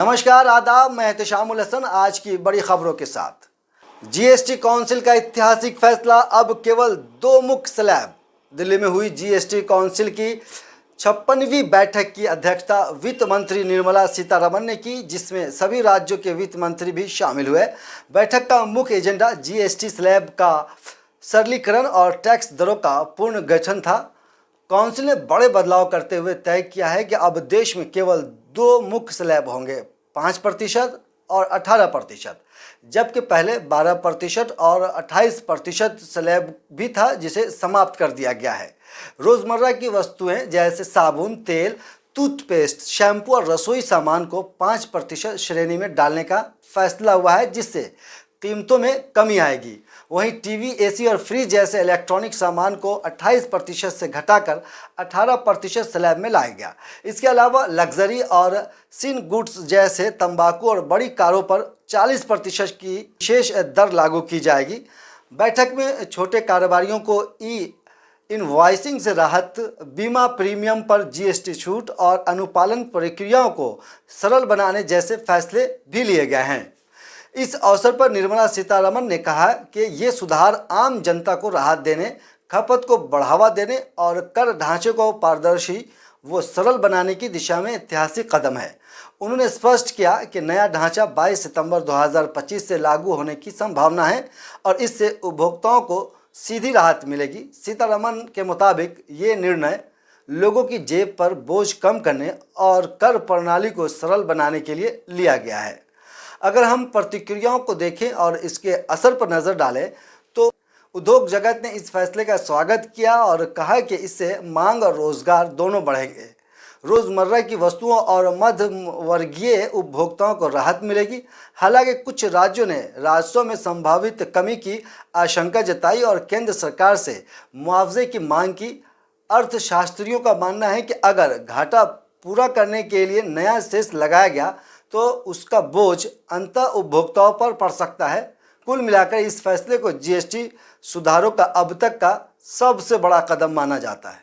नमस्कार, आदाब। मैं एहतशामुल हसन आज की बड़ी खबरों के साथ। जीएसटी काउंसिल का ऐतिहासिक फैसला, अब केवल 2 मुख्य स्लैब। दिल्ली में हुई जीएसटी काउंसिल की 56वीं बैठक की अध्यक्षता वित्त मंत्री निर्मला सीतारमण ने की, जिसमें सभी राज्यों के वित्त मंत्री भी शामिल हुए। बैठक का मुख्य एजेंडा जीएसटी स्लैब का सरलीकरण और टैक्स दरों का पुनर्गठन था। काउंसिल ने बड़े बदलाव करते हुए तय किया है कि अब देश में केवल 2 मुख्य स्लैब होंगे, 5% और 18%, जबकि पहले 12% और 28% स्लैब भी था, जिसे समाप्त कर दिया गया है। रोजमर्रा की वस्तुएं जैसे साबुन, तेल, टूथपेस्ट, शैम्पू और रसोई सामान को 5% श्रेणी में डालने का फैसला हुआ है, जिससे कीमतों में कमी आएगी। वहीं टीवी, एसी और फ्रिज जैसे इलेक्ट्रॉनिक सामान को 28% से घटाकर 18% स्लैब में लाया गया। इसके अलावा लग्जरी और सिन गुड्स जैसे तंबाकू और बड़ी कारों पर 40% की विशेष दर लागू की जाएगी। बैठक में छोटे कारोबारियों को इनवॉइसिंग से राहत, बीमा प्रीमियम पर जीएसटी छूट और अनुपालन प्रक्रियाओं को सरल बनाने जैसे फैसले भी लिए गए हैं। इस अवसर पर निर्मला सीतारमण ने कहा कि ये सुधार आम जनता को राहत देने, खपत को बढ़ावा देने और कर ढांचे को पारदर्शी व सरल बनाने की दिशा में ऐतिहासिक कदम है। उन्होंने स्पष्ट किया कि नया ढांचा 22 सितंबर 2025 से लागू होने की संभावना है और इससे उपभोक्ताओं को सीधी राहत मिलेगी। सीतारमण के मुताबिक ये निर्णय लोगों की जेब पर बोझ कम करने और कर प्रणाली को सरल बनाने के लिए लिया गया है। अगर हम प्रतिक्रियाओं को देखें और इसके असर पर नज़र डालें तो उद्योग जगत ने इस फैसले का स्वागत किया और कहा कि इससे मांग और रोजगार दोनों बढ़ेंगे। रोज़मर्रा की वस्तुओं और मध्य वर्गीय उपभोक्ताओं को राहत मिलेगी। हालांकि कुछ राज्यों ने राजस्व में संभावित कमी की आशंका जताई और केंद्र सरकार से मुआवजे की मांग की। अर्थशास्त्रियों का मानना है कि अगर घाटा पूरा करने के लिए नया सेस लगाया गया तो उसका बोझ अंततः उपभोक्ताओं पर पड़ सकता है। कुल मिलाकर इस फैसले को जीएसटी सुधारों का अब तक का सबसे बड़ा कदम माना जाता है।